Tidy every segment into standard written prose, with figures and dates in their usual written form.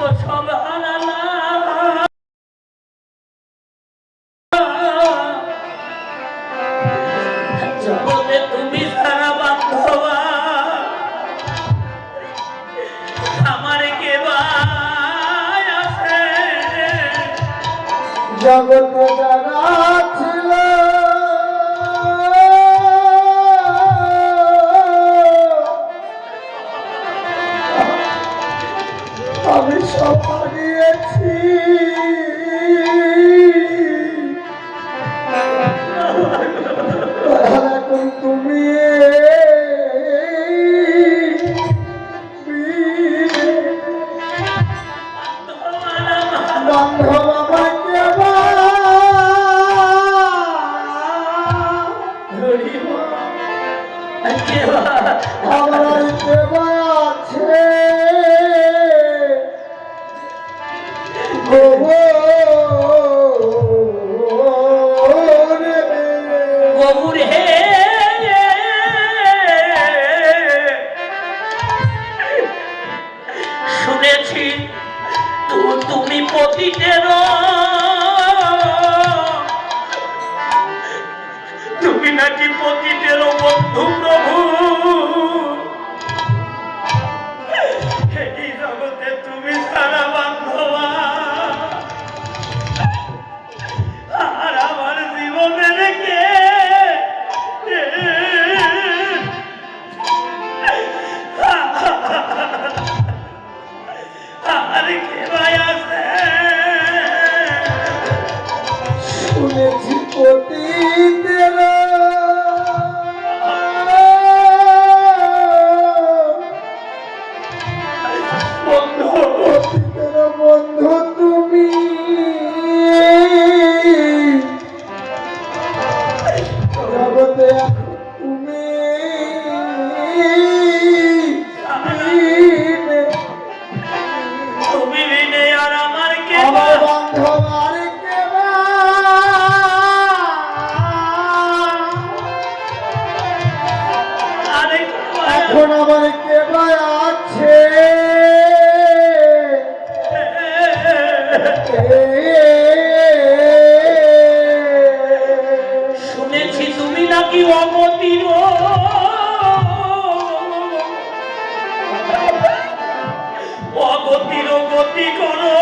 তো সব হারালাম। জগতে তুমি সারা বান্ধবা আমার কে ভাই আছে? জগতে যারা ছিল আমি সব হারিয়েছি। এখন তুমি বান্ধব আমাকে আমার দেবা আছে গবুর হে শুনেছি তুমি পতিতের তুমি নাকি পতিতের বন্ধু প্রভু। এই জগতে তুমি সারা বান্ধবা আর আমার জীবনের কে আর কে ভাই আছে? শুনেছি পতিতের বন্ধু তুমি জগতে এখন তুমি তুমি বিনে আর আমার কে আমার বান্ধব আর কে এখন আমার কে আছে? শুনেছি তুমি নাকি অমতির অগতির গতি করো।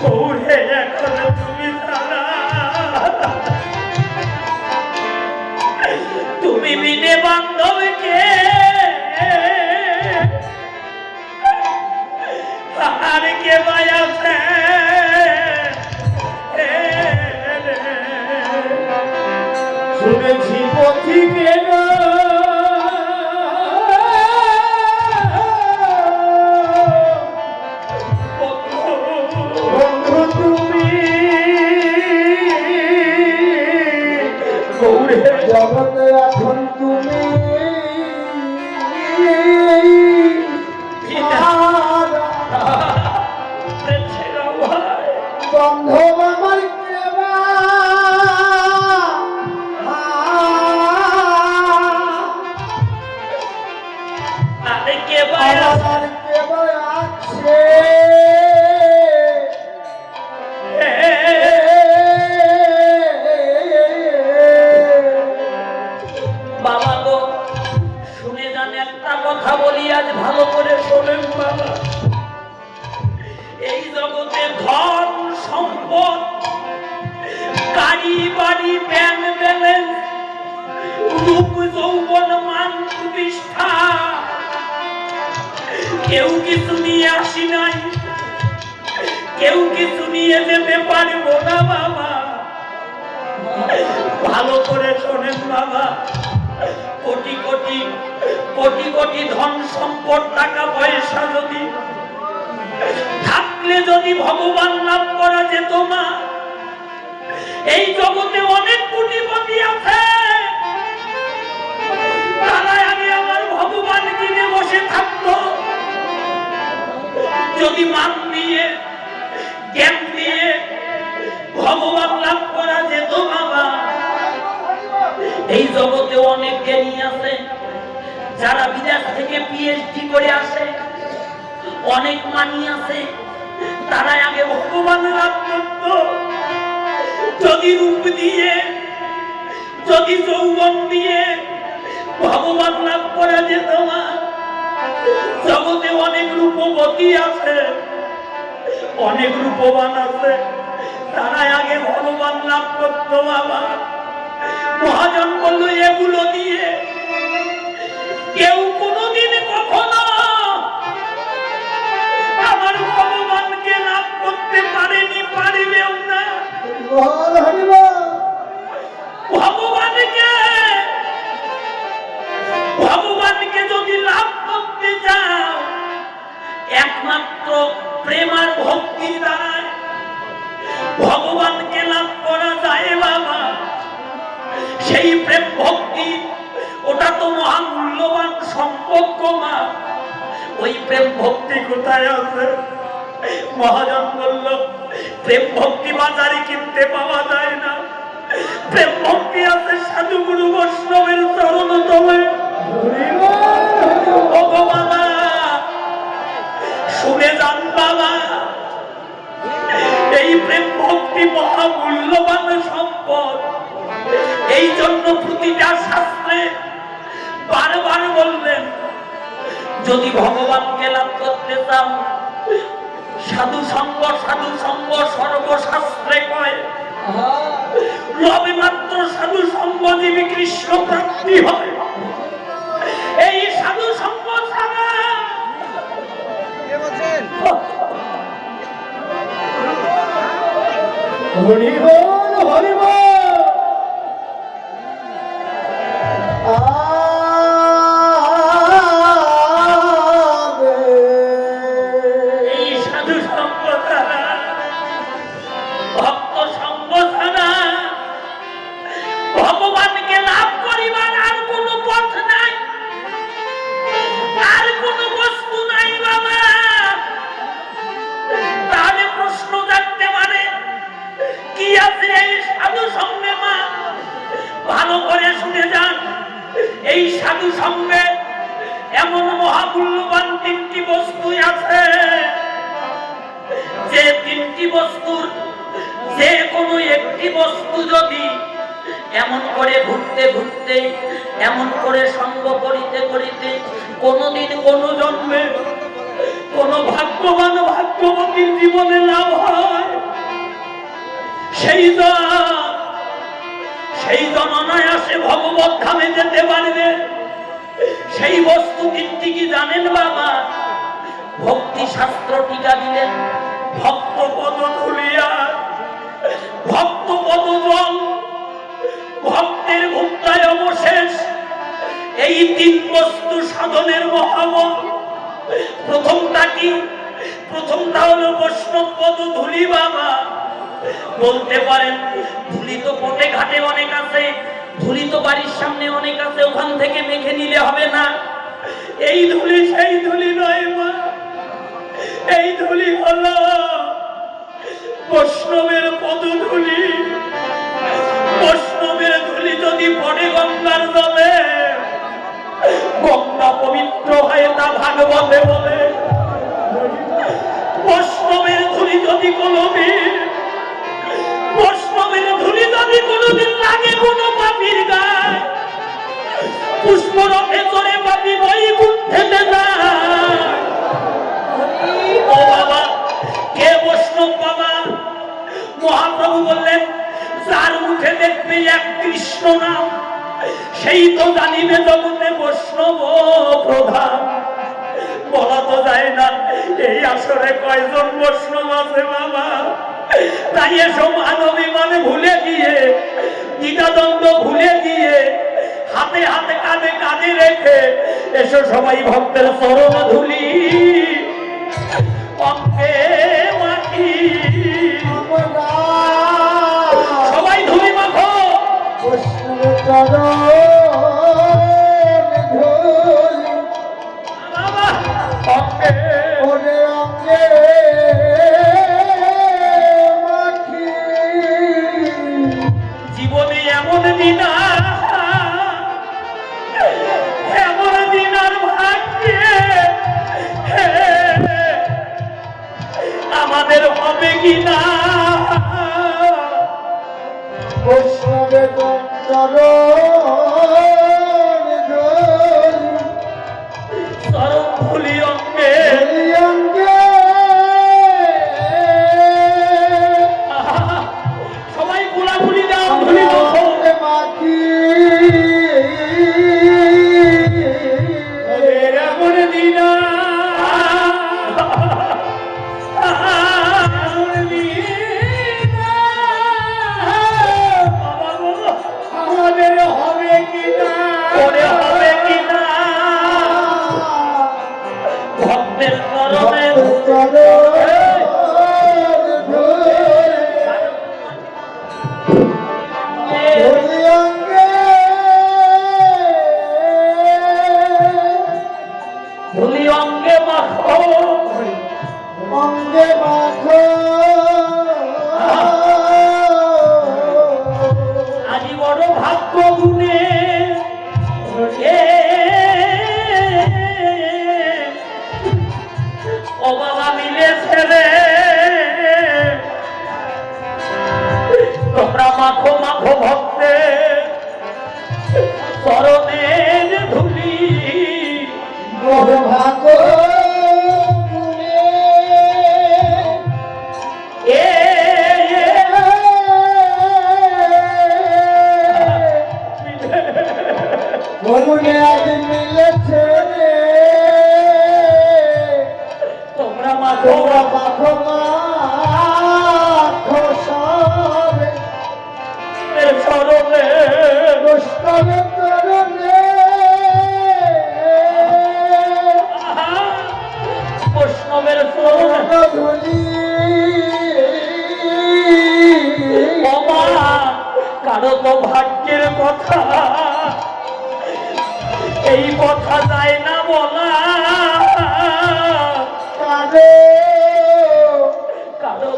গৌরে এখন তুমি ছাড়া তুমি বিনে বান্ধবকে আর কে ভাই আছে? শুনেছি পথিকের বন্ধু তুমি গৌরে জগতে এখন তুমি বান্ধব আমার কেবা আরে কে ভাই আমার কেবা আছে? বাবা গো শুনে যান একটা কথা বলি, আজ ভালো করে শোনেন বাবা। এই জগতে ধন সম্পদ গাড়ি বাড়ি ব্যাংক ব্যালেন্স রূপ যৌবন মান প্রতিষ্ঠা কেউ কিছু নিয়ে আসি নাই, কেউ কিছু নিয়ে যেতে পারবো না বাবা। ভালো করে শোনেন বাবা, কোটি কোটি কোটি কোটি ধন সম্পদ টাকা পয়সা যদি থাকলে যদি ভগবান লাভ করা যেত না, এই জগতে অনেক কোটিপতি আছে তারা আগে আমার ভগবান কিনে বসে থাকতো। যদি মান দিয়ে জ্ঞান দিয়ে ভগবান লাভ করা যেত বাবা, এই জগতে অনেক জ্ঞানী আছে যারা বিদেশ থেকে পিএইচডি করে আসে, অনেক মানি আছে, তারা আগে ভগবান লাভ করত। যদি রূপ দিয়ে, যদি যৌবন দিয়ে ভগবান লাভ করা যেত না। জগতে অনেক রূপবতী আছে, অনেক রূপবান আছে, তারা আগে ভগবান লাভ করতো। বাবা মহাজন বলল, এগুলো দিয়ে কেউ কোনোদিন কখনো আমার ভগবানকে লাভ করতে পারেনি, পারিবেও না। বল হরি বল। ভগবানকে যদি লাভ করতে চাও, একমাত্র প্রেম আর ভক্তির দ্বারা ভগবানকে লাভ করা যায় বাবা। সেই প্রেম ভক্তি, ওটা তো মহামূল্যবান সম্পর্ক মা। ওই প্রেম ভক্তি কোথায় আছে? মহাজন বলল, প্রেম ভক্তি বাজারে কিনতে পাওয়া যায় না। প্রেম ভক্তি আছে সাধু গুরু বৈষ্ণবের চরণ তলে। বাবা শুনে যান বাবা, এই প্রেম ভক্তি মহামূল্যবান সম্পদ। এই জন্য প্রতিটা শাস্ত্রে বারবার বললেন, যদি ভগবানকে লাভ করতে চাও, সাধু সঙ্গ, সাধু সঙ্গ সর্বশাস্ত্রে কয়। লবে মাত্র সাধু সঙ্গ জীবী কৃষ্ণ প্রাপ্তি হয়। এই সাধু সঙ্গ ছাড়া হরি বল হরি বল। এই সাধু সঙ্গ ছাড়া, ভক্ত সঙ্গ ছাড়া ভগবানকে লাভ করিবার আর কোন পথ নাই, আর কোন বস্তু নাই বাবা। তাহলে প্রশ্ন জাগতে পারে, কি আছে এই সাধু সঙ্গে মা? ভালো করে শুনে যান, এই সাধু সঙ্গে এমন মহামূল্যবান তিনটি বস্তু আছে, যে তিনটি বস্তুর যে কোনো একটি বস্তু যদি এমন করে ঘুরতে ঘুরতে, এমন করে সঙ্গ করিতে করিতে কোনদিন কোন জন্মে কোন ভাগ্যবান ভাগ্যবতীর জীবনে লাভ হয়, সেই জন অনায়াসে ভগবত ধামে যেতে পারবে। সেই বস্তু তিনটি কি জানেন বাবা? ভক্তি শাস্ত্র টিকা দিলেন, ভক্ত পদ ধুলিয়া, ভক্ত পদ জল, ভক্তের ভুক্তায় অবশেষ। এই তিন বস্তু সাধনের মহাবল। প্রথমটা কি? প্রথমটা হলো বৈষ্ণব পদ ধুলি বাবা। বলতে পারেন, ধুলি তো কোটে ঘাটে অনেক আছে, ধুলি তো বাড়ির সামনে অনেক আছে, ওখান থেকে মেখে নিলে হবে না। এই ধুলি সেই ধুলি নয় মা, এই ধুলি হলো বৈষ্ণবের পদধূলি। বৈষ্ণবের ধুলি যদি পড়ে গঙ্গার জলে, গঙ্গা পবিত্র হয়, তা ভাগবতে বলে। বৈষ্ণবের ধুলি যদি কোনদিন, বৈষ্ণবের ধুলি যদি কোনদিন লাগে কোনো পাপীর গায়ে, পুষ্পরথে চড়ে পাপী বৈকুণ্ঠেতে যায়। ও বাবা, কে বৈষ্ণব বাবা? মহাপ্রভু বললেন, যার মুখে দেখবে এক কৃষ্ণ নাম, সেই তো জানিবে জগতে বৈষ্ণব প্রধান। বলা তো যায় না এই আসরে কয়জন বৈষ্ণব আছে বাবা। তাই এসব মানবিমান ভুলে গিয়ে, দ্বিধাদ্বন্দ্ব ভুলে গিয়ে, হাতে হাতে কাঁধে কাঁধে রেখে এসো সবাই ভক্তের চরণ ধুলি অঙ্কে মাখি। সবাই ধুলি মাখো বাবা, অঙ্কে জীবনে এমন দিন, এমন দিন কিনা বৈষ্ণবে চরণ ধুলি অঙ্গে সবাই গোলাগুলি দাও ধুলি মাখো এমন দিনা আমাদের হবে কিনা ওরে হবে কিনা ভক্তের চরণে ধুলি অঙ্গে মাখো অঙ্গে মাখো আজি বড় ভাগ্য গুণে ও বাবা মিলেছে রে তোমরা মাখো মাখো ভক্তে চরণের ধুলি বড় ভাগো এ মনে আজ মিলেছে রে তোমরা মাখো তোমরা মাখো মাখো সবে চরণে বৈষ্ণবে চরণে বৈষ্ণবের চরণে ধুলি বাবা কারো তো ভাগ্যের কথা এই কথা যায় না বলা কারো কারো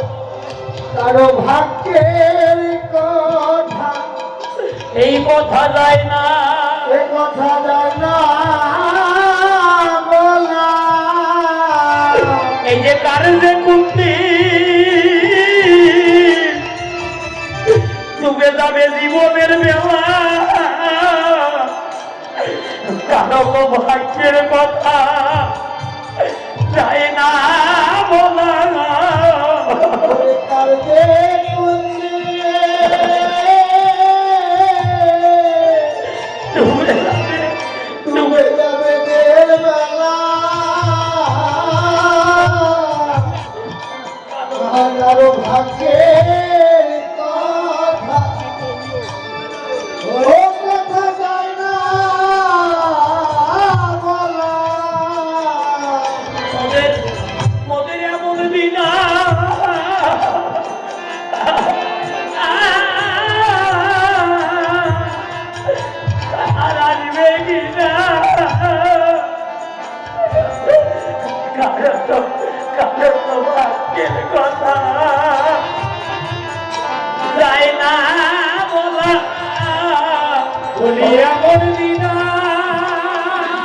কারো ভাগ্যের কথা এই কথা যায় না এ কথা যায় না বলা এই যে কারণে কুন্তি ডুবে যাবে জীবনের বেলা কারো তো ভাগ্যের কথা যায় না বলা কার যে কুঞ্জিয়ে ডুবে যাবে ডুবে যাবে দের বেলা কারো ভাগ্যের কথা ও কথা যায় না বলা মোদের এমন বিনা আর আসবে কিনা কারো তো ভাগ্যের কথা যায় না বলা বলি এমন দিনা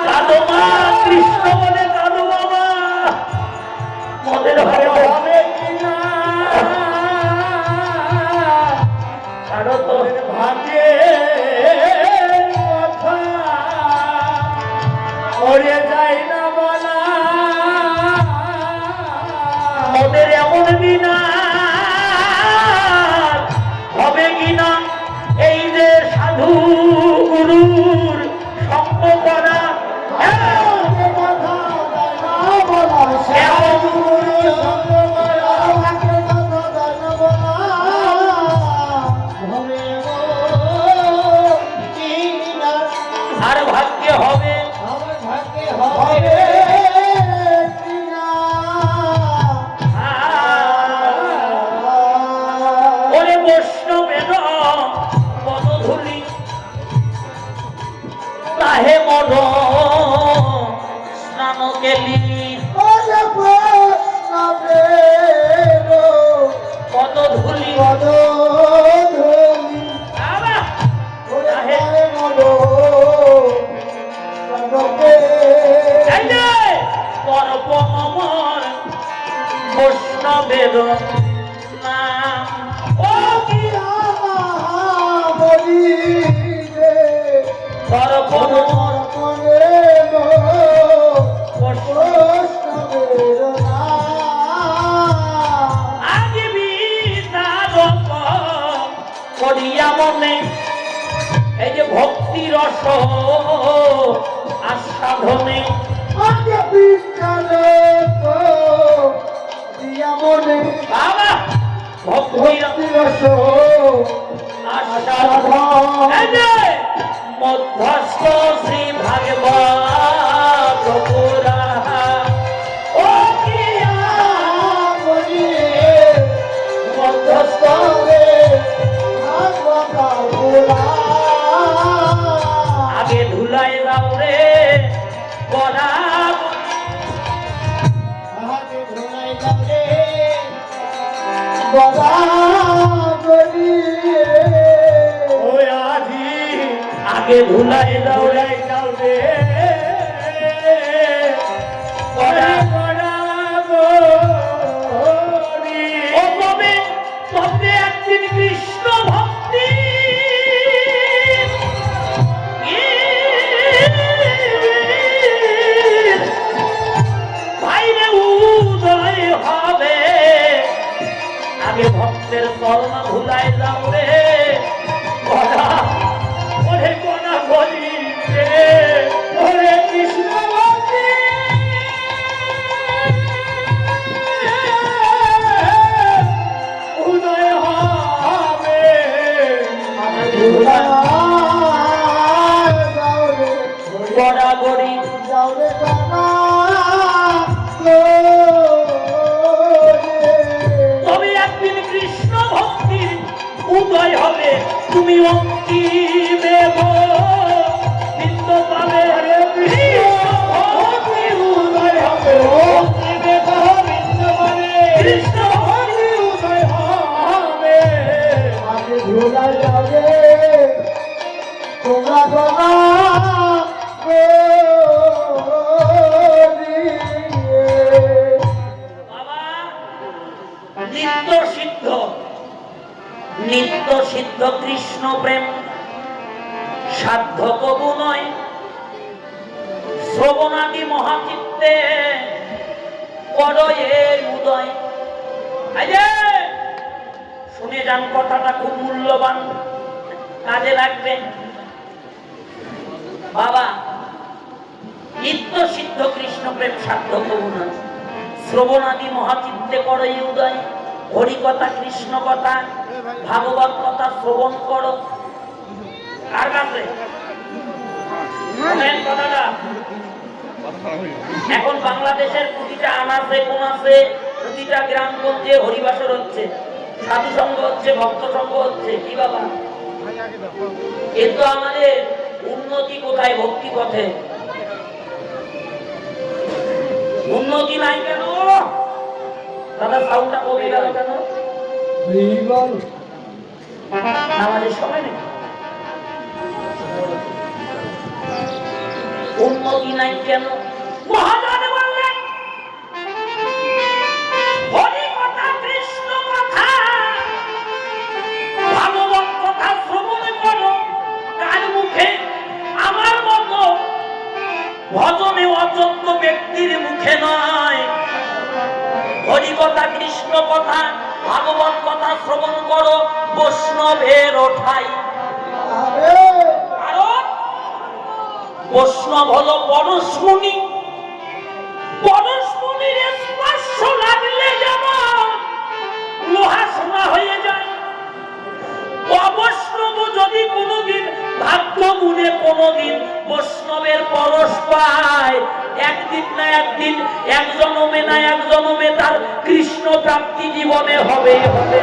কালো মা কৃষ্ণ বলে কালো বাবা মোদের ঘরে হবে কিনা কারো তো ভাগ্যের কথা ওরে যায় না বলা মোদের এমন দিনা হবে কিনা এই যে সাধু গুরুর সঙ্গ করা কথা যায় না বলা সাধু সঙ্গ করা ভাগ্যের কথা যায় না বলা হবে কিনা আর ভাগ্যে হবে আমার ভাগ্যে হবে কিনা ওরে বৈষ্ণবের পদধূলি তাহে মন স্নান কেলি ওরে বৈষ্ণবের পদধূলি পদধূলি আবার ওরে তাহে পায়ে মলো সনকে এই যে পরপমর বৈষ্ণবের আপন করে গো বৈষ্ণবের নাম। আগে বিচার করিয়া মনে এই যে ভক্তি রস আস্বাদনে আগে বিচার দিয়া মনে বাবা ভক্তি ভক্তিরস আস্বাদন এই যে মধ্যস্থ শ্রী ভাগবত পুরা ও কিয়া মধ্যস্থ আগে ধুলাই দাও রে বড়া আগে ধুলাই দাও রে বড়া ও তবে তবে একদিন কৃষ্ণ ভক্তি বাইরে উদয় হবে আগে ভক্তের চরণ ধুলাই দাও রে বড়া ওরে কোনা বলি রে ওরে কৃষ্ণ ভক্তি উদয় হবে বড়া গড়ি তবে একদিন কৃষ্ণ ভক্তির উদয় হবে তুমি অন্তিমে নিত্য পাবে কৃষ্ণ ভক্তির উদয় হবে কৃষ্ণ ভক্তির উদয় হবে তোমরা গনা বাবা নিত্য সিদ্ধ নিত্য সিদ্ধ কৃষ্ণ প্রেম সাধ্য কবু নয় শ্রবণাদি মহাচিত্তে পরয়ে উদয় এই যে শুনে যান কথাটা খুব মূল্যবান কাজে লাগবে বাবা নিত্য সিদ্ধ কৃষ্ণ প্রেম সাধ্য কবু নয় শ্রবণাদি মহাচিত্তে পরয়ে উদয় হরি কথা কৃষ্ণ কথা ভাগবত কথা শ্রবণ করো কার কাছে শোনেন কথাটা এখন বাংলাদেশের প্রতিটা আনাচে কোনাচে প্রতিটা গ্রামগঞ্জে হরিবাসর হচ্ছে সাধু সঙ্গ হচ্ছে ভক্ত সঙ্গ হচ্ছে কি বাবা এ তো আমাদের উন্নতি কোথায় ভক্তি পথে উন্নতি নাই কেন দাদা সাউন্ডটা কমে গেল কেন আমাদের সময় নেই উন্নতি নাই কেন মহাজন বললেন হরি কথা কৃষ্ণ কথা ভাগবত কথা শ্রবণ করো কার মুখে আমার মতো ভজনে অযোগ্য ব্যক্তির মুখে নয় হরি কথা কৃষ্ণ কথা ভাগবত কথা শ্রবণ করো বৈষ্ণবের ওঠাই কারণ বৈষ্ণব হলো পরশমণি পরশমণির স্পর্শ লাগলে যেমন লোহা সোনা হয়ে যায় অবৈষ্ণব যদি কোনোদিন ভাগ্য গুণে কোনোদিন বৈষ্ণবের পরশ পায় একদিন না একদিন এক জনমে না এক জনমে তার কৃষ্ণ প্রাপ্তি জীবনে হবে হবে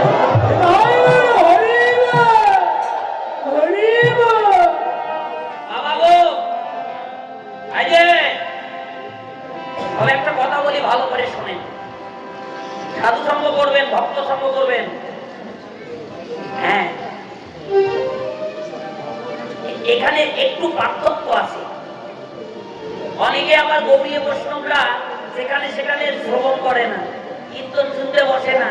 বাবা গো এই যে আমি একটা কথা বলি ভালো করে শুনেন সাধু সঙ্গ করবেন ভক্ত সঙ্গ করবেন হ্যাঁ এখানে একটু পার্থক্য আছে অনেকে আবার গৌরীয় বৈষ্ণবরা সেখানে সেখানে শ্রবণ করে না কীর্তন শুনতে বসে না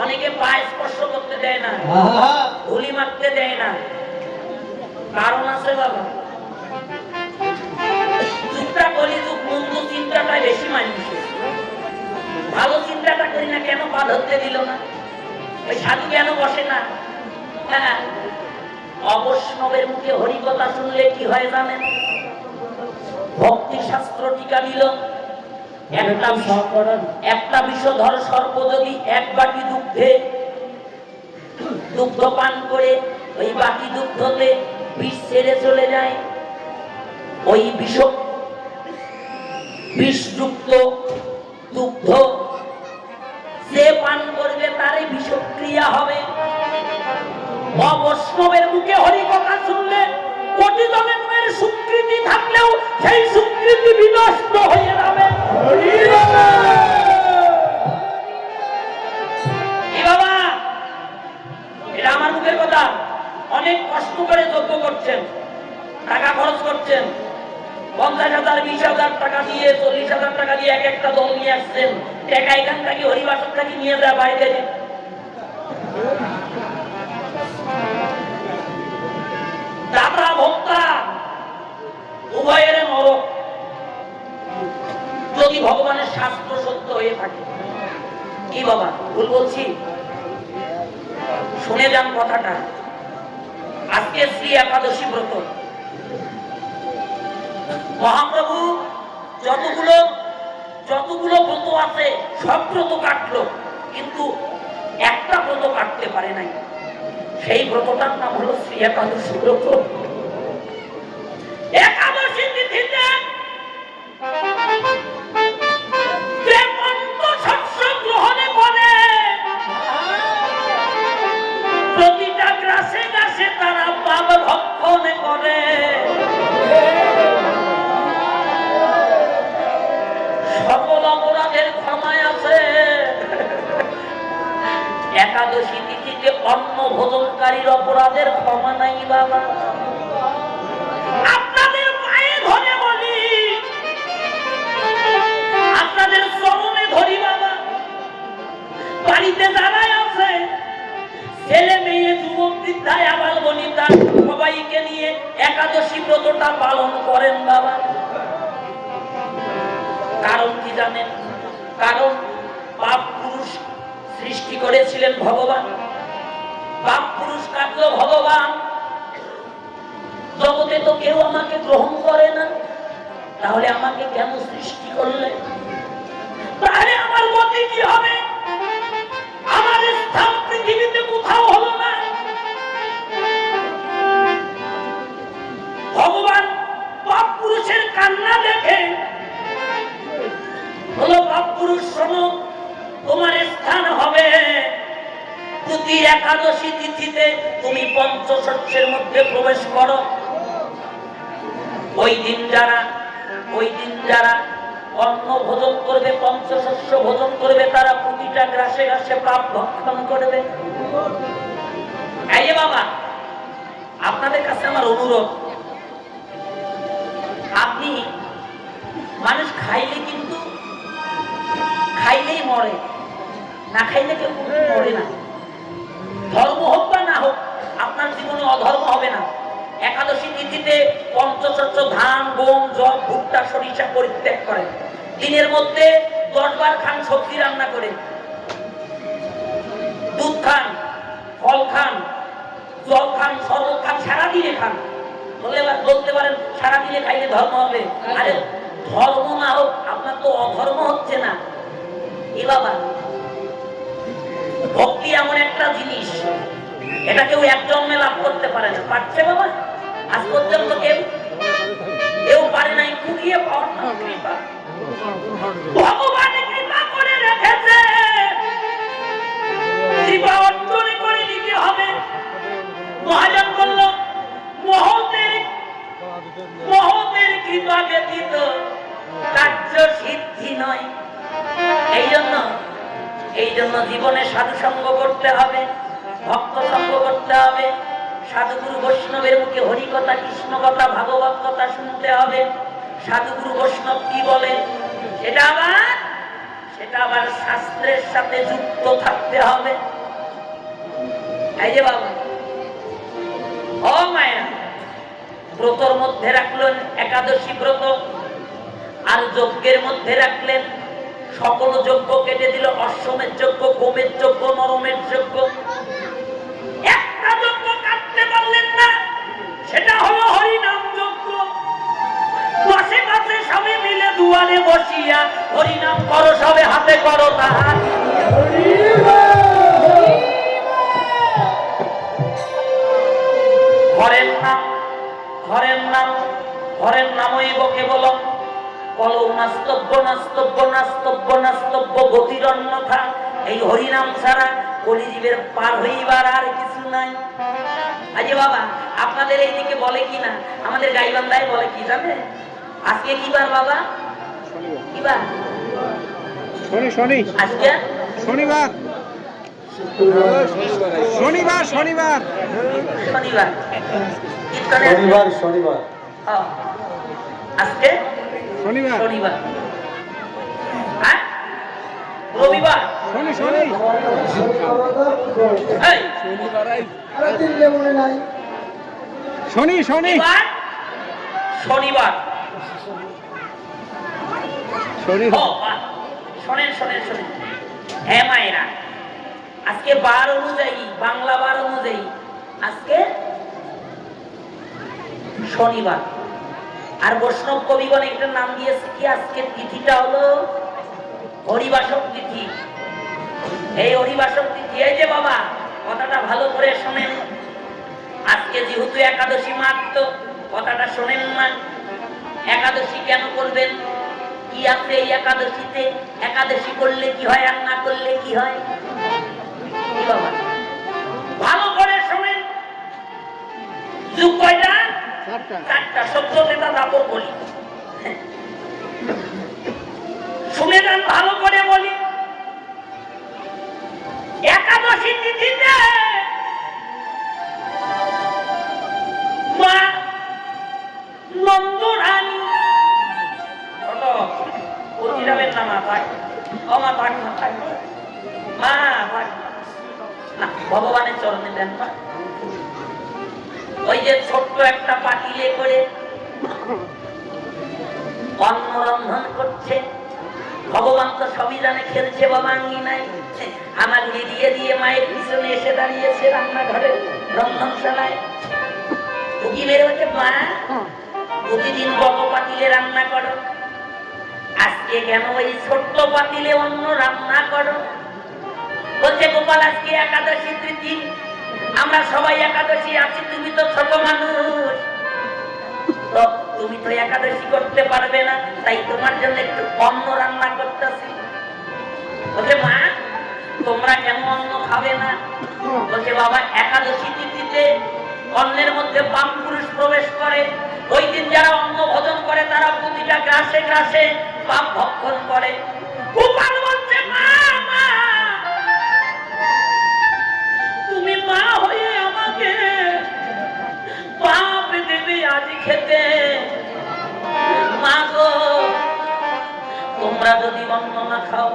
অনেকে পায়ে স্পর্শ করতে দেয় না ধুলি মারতে দেয় না কারণ আছে বাবা, যুগটা করি যুগ, মন্দ চিন্তাটাই বেশি মানুষের, ভালো চিন্তাটা করি না কেন পা ধরতে দিল না, ওই সাধু কেন বসে না? হ্যাঁ, অবৈষ্ণবের মুখে হরিকথা শুনলে কি হয় জানেন? ভক্তি শাস্ত্র টিকা দিল, একটা বিষধর সর্প যদি এক বাটি দুগ্ধে দুগ্ধ পান করে ওই বাটি দুগ্ধতে বিষ ছেড়ে চলে যায়, ওই বিষযুক্ত দুগ্ধ যে পান করবে তারই বিষক্রিয়া হবে। অবৈষ্ণবের মুখে হরিকথা শুনলে কোটি জন্মের স্বীকৃতি থাকলেও সেই স্বীকৃতি বিনষ্ট হয়ে যাবে। বাবা, এটা আমার মুখের কথা। অনেক কষ্ট করে যজ্ঞ করছেন, টাকা খরচ করছেন, 50,000 20,000 টাকা দিয়ে 40,000 টাকা দিয়ে এক একটা দল নিয়ে আসছেন, টাকা এখান থেকে হরিবাসন থেকে নিয়ে যায় বাড়িতে। দাতা ভক্তা উভয়ের নরক, যদি ভগবানের শাস্ত্র সত্য হয়ে থাকে। কি বাবা ভুল বলছি? শুনে যান কথাটা। আজকে শ্রী একাদশী ব্রত, মহাপ্রভু যতগুলো ব্রত আছে সব ব্রত কাটলো, কিন্তু একটা ব্রত কাটতে পারে নাই। সেই ব্রতটার নাম হলো শ্রী একাদশী ব্রত। একাদশী তিথিতে যে পঞ্চশস্য গ্রহণ করে, প্রতিটা গ্রাসে গ্রাসে তারা পাপ ভক্ষণ করে, সকল অপরাধের ক্ষমায় আছে। একাদশী তিথিতে অন্ন ভোজনকারীর অপরাধের ক্ষমা নাই বাবা। আপনাদের পায়ে ধরে বলি, আপনাদের চরণে ধরি বাবা, বাড়িতে যারাই আছে, ছেলে মেয়ে যুবক বৃদ্ধা আবাল বনিতা সবাইকে নিয়ে একাদশী ব্রতটা পালন করেন বাবা। কারণ কি জানেন? কারণ পাপ পুরুষ সৃষ্টি করেছিলেন ভগবান, পাপ পুরুষ কাটলো ভগবান। জগতে তো কেউ আমাকে গ্রহণ করে না, তাহলে আমাকে কেন সৃষ্টি করলে? তাহলে আমার গতি কি হবে? আমার স্থান পৃথিবীতে কোথাও হলো না। ভগবান পাপ পুরুষের কান্না দেখে বলো, পাপ পুরুষ শোনো, তোমার স্থান হবে প্রতি একাদশী তিথিতে তুমি পঞ্চশস্যের মধ্যে প্রবেশ করো। ওই দিন যারা অন্ন ভোজন করবে, পঞ্চশস্য ভোজন করবে, তারা প্রতিটা গ্রাসে গ্রাসে পাপ ভক্ষণ করবে। এই বাবা, আপনাদের কাছে আমার অনুরোধ, আপনি মানুষ খাইলে কিন্তু খাইলেই মরে, না খাইলে কেউ মরে না। ধর্ম হোক বা না হোক, আপনার জীবনে অধর্ম হবে না। একাদশী তিথিতে পঞ্চশস্য ধান, গম, জব, ভুট্টা, সরিষা পরিত্যাগ করেন। দিনের মধ্যে 10 বার খান, সবজি রান্না করে, দুধ খান, ফল খান, জল খান, শরবত খান, সারাদিনে খান। বলতে পারেন সারাদিনে খাইলে ধর্ম হবে। আরে ধর্ম না হোক, আপনার তো অধর্ম হচ্ছে না। এ বাবা, ভক্তি এমন একটা জিনিস, এটা কেউ এক জন্মে লাভ করতে পারে না। পারছে বাবা? আজ পর্যন্ত কেউ পারে নাই। কুড়িয়ে পাওয়ার নাম কৃপা। ভগবান কৃপা করে রেখেছে, কৃপা অর্জন করে নিতে হবে। মহাজন বলল, মহতের কৃপা ব্যতীত কার্য সিদ্ধি নয়। এই জন্য জীবনে সাধু সঙ্গ করতে হবে, ভক্ত সঙ্গ করতে হবে, সাধুগুরু বৈষ্ণবের মুখে হরি কথা, কৃষ্ণ কথা, ভাগবত কথা শুনতে হবে। সাধুগুরু বৈষ্ণব কি বলে সেটা আবার শাস্ত্রের সাথে যুক্ত থাকতে হবে। এই যে বাবা, ও মায়া, ব্রতর মধ্যে রাখলেন একাদশী ব্রত, আর যজ্ঞের মধ্যে রাখলেন সকল যজ্ঞ কেটে দিল, অশ্বমের যজ্ঞ, গোমের যজ্ঞ, নরমের যজ্ঞ। একটা যজ্ঞ কাটতে পারলেন না, সেটা হলো হরিনাম যজ্ঞ। পাশে পাশে সবে মিলে দুয়ারে বসিয়া হরিনাম করো, সবে হাতে করো তাহার। হরের নাম, হরের নাম, হরের নামইব কেবলম, কলৌ নাস্তব্য নাস্তব্য নাস্তব্য নাস্তব্য গতির অন্যথা। এই হরিনাম ছাড়া কলিজীবের পার হইবার আর কিছু নাই। আজ বাবা আপনাদের এইদিকে বলে কি না, আমাদের গাইবান্ধায় বলে কি জানে? আজকে কি বার বাবা? কি বার? আজকে শনিবার। শনিবার শনিবার শনিবার। শনিবার শনিবার আজকে শনিবার শনিবার, হ্যাঁ রবিবার। শনি শনি এই, মনে নাই শনি শনি এবার শনিবার। শনি ও, বাহ। শোনেন শোনেন শোনেন, হ্যাঁ মায়েরা, আজকে বার অনুযায়ী, বাংলা বার অনুযায়ী আজকে শনিবার। আর বৈষ্ণব কবিগণ একটা নাম দিয়েছে কি, আজকে তিথিটা হলো হরিবাসক তিথি। এই হরিবাসক তিথি, এই যে বাবা কথাটা ভালো করে শোনেন, আজকে যেহেতু একাদশী মাত্র, কথাটা শোনেন না। একাদশী কেন করবেন, কি আছে এই একাদশীতে? একাদশী করলে কি হয় আর না করলে কি হয়? কি বাবা ভালো করে শোনেন। যুগ কয়টা? চারটা। সত্যতা দাপর বলি, শুনে যান ভালো করে বলি। একাদশী তিথিতে মা নন্দরানী, অতিরামের নামা থাক, অমা থাক না, থাক মা থাক না, ভগবানের চরণে দেন মা। ওই যে ছোট্ট একটা পাতিলে করে অন্ন রন্ধন করছে, ভগবান তো সবই জানে, খেলছে বাবা আঙ্গিনায়। আমার দিয়ে দিয়ে মায়ের পিছনে এসে দাঁড়িয়েছে রান্নাঘরে, রন্ধনশালায়। উকি বের হচ্ছে, মা প্রতিদিন বড় পাতিলে রান্না করো, আজকে কেন ওই ছোট্ট পাতিলে অন্ন রান্না করো? বলছে গোপাল আজকে একাদশী তিথি, আমরা সবাই একাদশী আছি, তুমি তো ছোট মানুষ, তো তুমি তো একাদশী করতে পারবে না, তাই তোমার জন্য একটু অন্ন রান্না করতেছি। বলছে মা তোমরা কেন অন্ন খাবে না? বলছে বাবা একাদশী তিথিতে অন্নের মধ্যে পাপ পুরুষ প্রবেশ করে, ওই দিন যারা অন্ন ভোজন করে তারা প্রতিটা গ্রাসে গ্রাসে পাপ ভক্ষণ করে। গোপাল বলছে মা মা তুমি মা হয়ে আমাকে পাপ দেবে আজ খেতে? মা গো তোমরা যদি অন্ন না খাও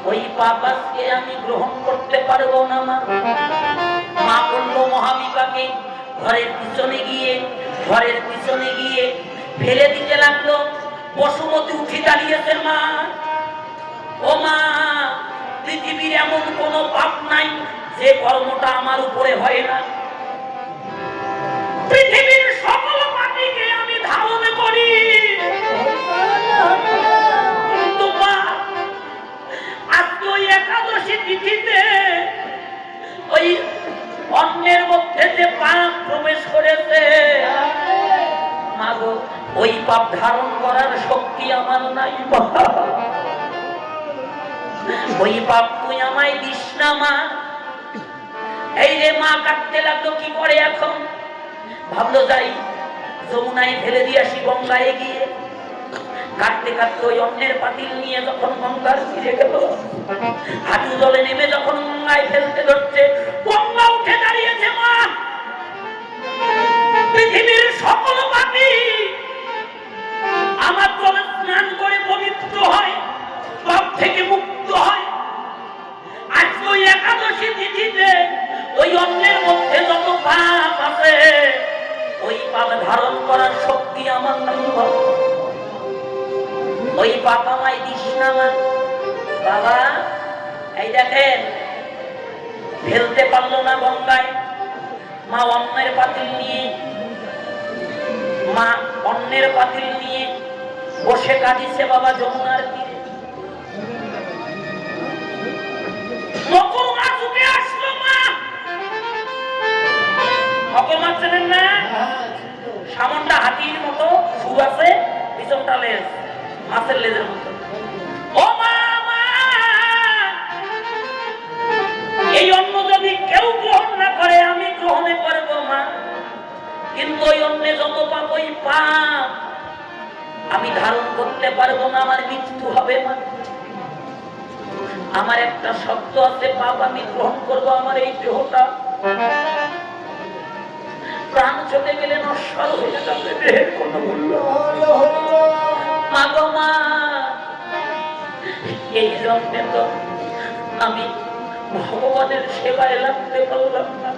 ওই পাপ আজকে আমি গ্রহণ করতে পারবো না। মা বললো মহাবিপাকে ঘরের পিছনে গিয়ে ফেলে দিতে লাগলো। বসুমতী উঠে দাঁড়িয়েছে, মা ও মা পৃথিবীর এমন কোন পাপ নাই যে কর্মটা আমার উপরে হয় না, পৃথিবীর সকল পাপীকে আমি ধারণ করি, কিন্তু মা আজকে ওই একাদশী তিথিতে ওই অন্নের মধ্যে যে পাপ প্রবেশ করেছে, মা গো ওই পাপ ধারণ করার শক্তি আমার নাই, ওই পাপ তুই আমায় দিস না মা। এই রে মা কাঁদতে লাগলো, কি করে এখন? ভাবলো যাই যমুনায় ফেলে দিয়ে আসি, গঙ্গায় গিয়ে। কাটতে কাটতে ওই অন্নের পাতিল নিয়ে যখন গঙ্গার তীরে গেল, হাঁটু জলে নেমে যখন গঙ্গায় ফেলতে ধরছে, গঙ্গা উঠে দাঁড়িয়েছে, মা পৃথিবীর সকল পাপী আমার জলে স্নান করে পবিত্র হয়, পাপ থেকে মুক্ত হয়। আজকে ওই একাদশী তিথিতে ওই অন্নের মধ্যে যত পাপ আছে ওই পাপ ধারণ করার ওই বাবা মাই দিস না মা। বাবা এই দেখেন, ফেলতে পারলো না গঙ্গায়, মা অন্যের পাতিল নিয়ে বসে কাঁদিছে বাবা যমুনার তীরে। মকর মাছ উঠে আসলো মা। মকর মাছ চেনেন না? সামনটা হাতির মতো, সুর আছে, পিছনটা লেজ মাছের লেজের মতো। ও মা, এই অন্ন যদি কেউ গ্রহণ না করে আমি গ্রহণে করবো মা, কিন্তু ওই অন্নে যত পাপ, ওই পাপ আমি ধারণ করতে পারবো না, আমার মৃত্যু হবে মা। আমার একটা শব্দ আছে, পাপ আমি গ্রহণ করবো, আমার এই দেহটা প্রাণ চলে গেলে নশ্বর হয়ে যাবে, দেহের কোনো মূল্য। মা গো মা, এই জন্মে তো আমি ভগবানের সেবায় লাগতে পারলাম না।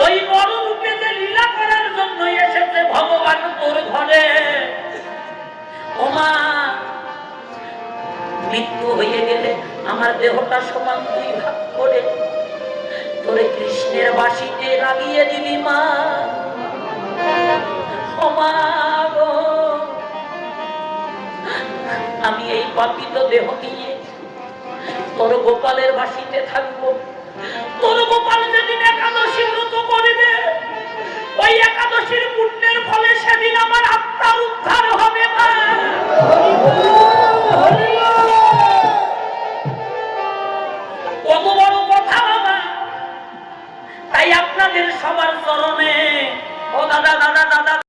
ওই বড় রূপে যে লীলা করার জন্য এসেছে ভগবান তোর ঘরে, ও মা, মৃত্যু হয়ে গেলে আমার দেহটা সমান দুই ভাগ করে তোরে কৃষ্ণের বাঁশিতে লাগিয়ে দিবি মা। ও মা গো, আমি এই পাপিত দেহ নিয়ে তোর গোপালের বাঁশিতে থাকবো। তোর গোপাল যেদিন একাদশী ব্রত করবে, ওই একাদশীর পুণ্যের ফলে সেদিন আমার আত্মার উদ্ধার হবে মা। কত বড় কথা বাবা। তাই আপনাদের সবার চরণে, ও দাদা দাদা দাদা